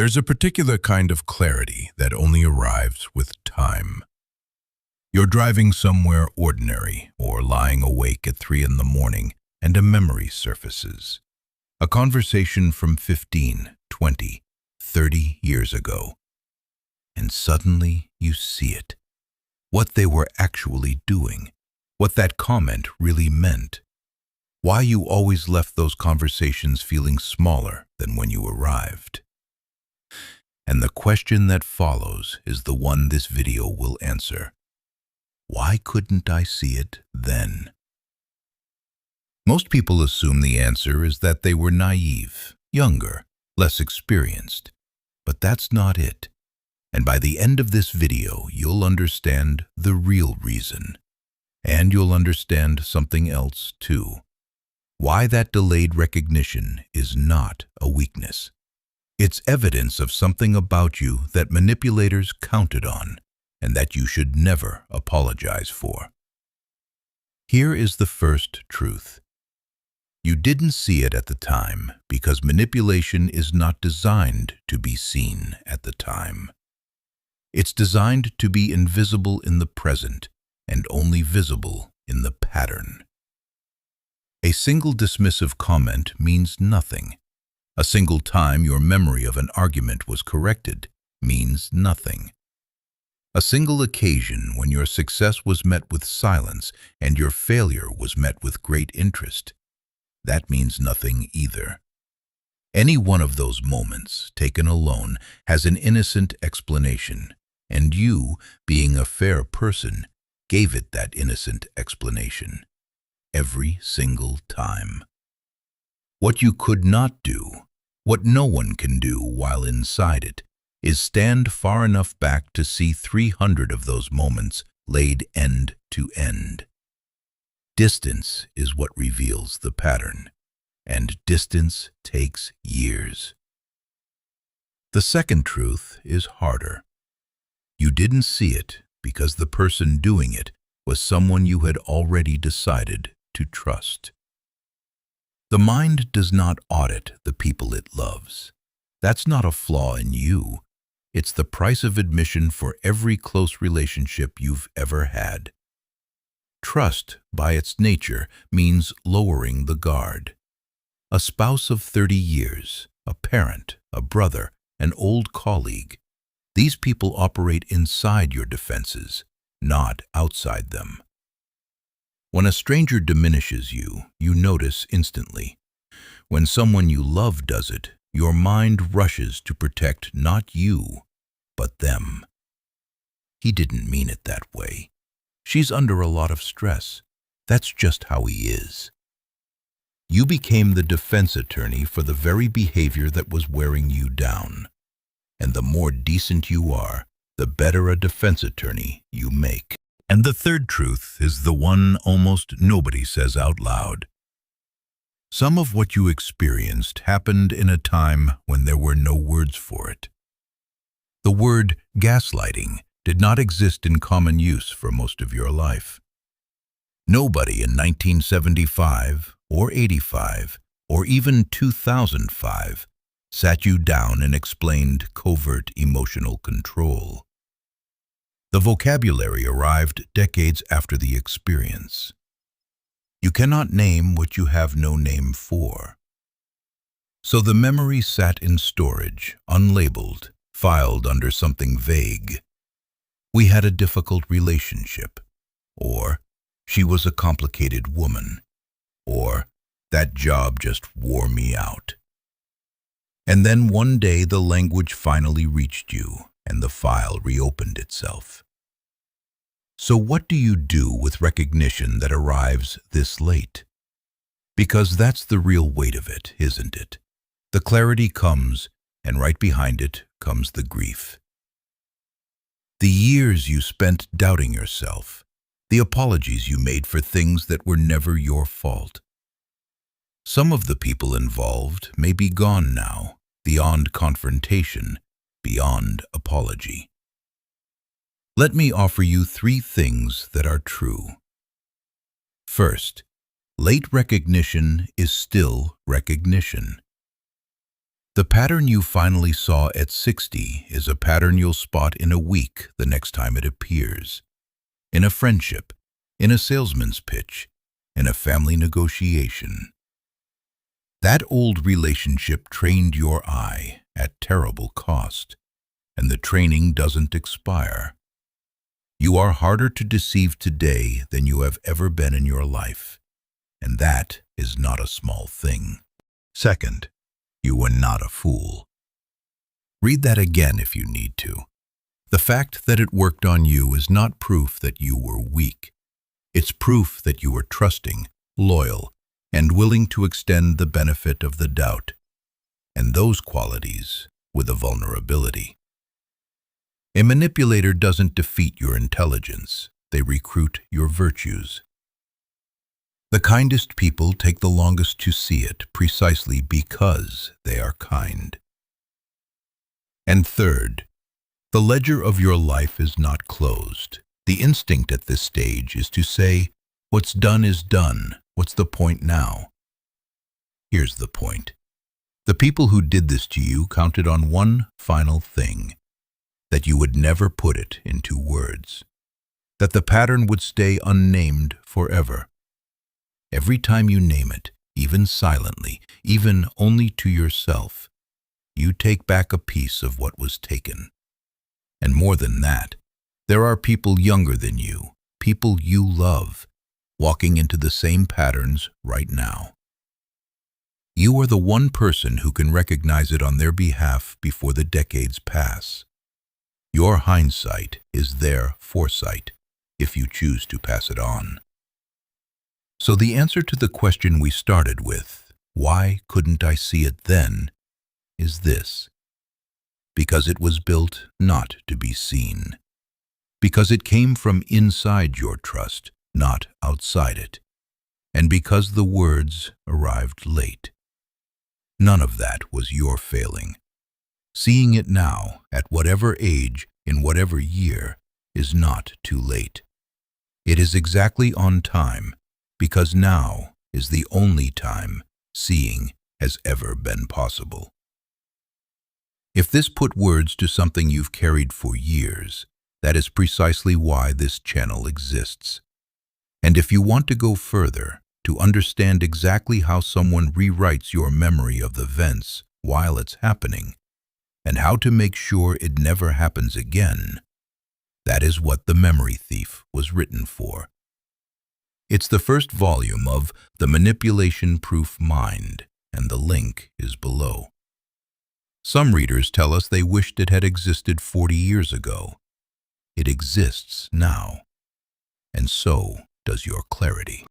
There's a particular kind of clarity that only arrives with time. You're driving somewhere ordinary or lying awake at 3 in the morning and a memory surfaces. A conversation from 15, 20, 30 years ago. And suddenly you see it. What they were actually doing. What that comment really meant. Why you always left those conversations feeling smaller than when you arrived. And the question that follows is the one this video will answer. Why couldn't I see it then? Most people assume the answer is that they were naive, younger, less experienced. But that's not it. And by the end of this video, you'll understand the real reason. And you'll understand something else too. Why that delayed recognition is not a weakness. It's evidence of something about you that manipulators counted on and that you should never apologize for. Here is the first truth. You didn't see it at the time because manipulation is not designed to be seen at the time. It's designed to be invisible in the present and only visible in the pattern. A single dismissive comment means nothing. A single time your memory of an argument was corrected means nothing. A single occasion when your success was met with silence and your failure was met with great interest, that means nothing either. Any one of those moments, taken alone, has an innocent explanation, and you, being a fair person, gave it that innocent explanation. Every single time. What you could not do, what no one can do while inside it, is stand far enough back to see 300 of those moments laid end to end. Distance is what reveals the pattern, and distance takes years. The second truth is harder. You didn't see it because the person doing it was someone you had already decided to trust. The mind does not audit the people it loves. That's not a flaw in you. It's the price of admission for every close relationship you've ever had. Trust, by its nature, means lowering the guard. A spouse of 30 years, a parent, a brother, an old colleague. These people operate inside your defenses, not outside them. When a stranger diminishes you, you notice instantly. When someone you love does it, your mind rushes to protect not you, but them. He didn't mean it that way. She's under a lot of stress. That's just how he is. You became the defense attorney for the very behavior that was wearing you down. And the more decent you are, the better a defense attorney you make. And the third truth is the one almost nobody says out loud. Some of what you experienced happened in a time when there were no words for it. The word gaslighting did not exist in common use for most of your life. Nobody in 1975 or 85 or even 2005 sat you down and explained covert emotional control. The vocabulary arrived decades after the experience. You cannot name what you have no name for. So the memory sat in storage, unlabeled, filed under something vague. We had a difficult relationship. Or, she was a complicated woman. Or, that job just wore me out. And then one day the language finally reached you, and the file reopened itself. So what do you do with recognition that arrives this late? Because that's the real weight of it, isn't it? The clarity comes, and right behind it comes the grief. The years you spent doubting yourself, the apologies you made for things that were never your fault. Some of the people involved may be gone now, beyond confrontation, beyond apology. Let me offer you 3 things that are true. First, late recognition is still recognition. The pattern you finally saw at 60 is a pattern you'll spot in a week the next time it appears. In a friendship, in a salesman's pitch, in a family negotiation. That old relationship trained your eye at terrible cost, and the training doesn't expire. You are harder to deceive today than you have ever been in your life, and that is not a small thing. Second, you were not a fool. Read that again if you need to. The fact that it worked on you is not proof that you were weak. It's proof that you were trusting, loyal, and willing to extend the benefit of the doubt, and those qualities with a vulnerability. A manipulator doesn't defeat your intelligence, they recruit your virtues. The kindest people take the longest to see it precisely because they are kind. And third, the ledger of your life is not closed. The instinct at this stage is to say, what's done is done. What's the point now? Here's the point. The people who did this to you counted on one final thing, that you would never put it into words, that the pattern would stay unnamed forever. Every time you name it, even silently, even only to yourself, you take back a piece of what was taken. And more than that, there are people younger than you, people you love, walking into the same patterns right now. You are the one person who can recognize it on their behalf before the decades pass. Your hindsight is their foresight, if you choose to pass it on. So the answer to the question we started with, why couldn't I see it then, is this. Because it was built not to be seen. Because it came from inside your trust, not outside it. And because the words arrived late. None of that was your failing. Seeing it now, at whatever age, in whatever year, is not too late. It is exactly on time, because now is the only time seeing has ever been possible. If this put words to something you've carried for years, that is precisely why this channel exists. And if you want to go further, to understand exactly how someone rewrites your memory of the events while it's happening, and how to make sure it never happens again, that is what The Memory Thief was written for. It's the first volume of The Manipulation-Proof Mind, and the link is below. Some readers tell us they wished it had existed 40 years ago. It exists now, and so does your clarity.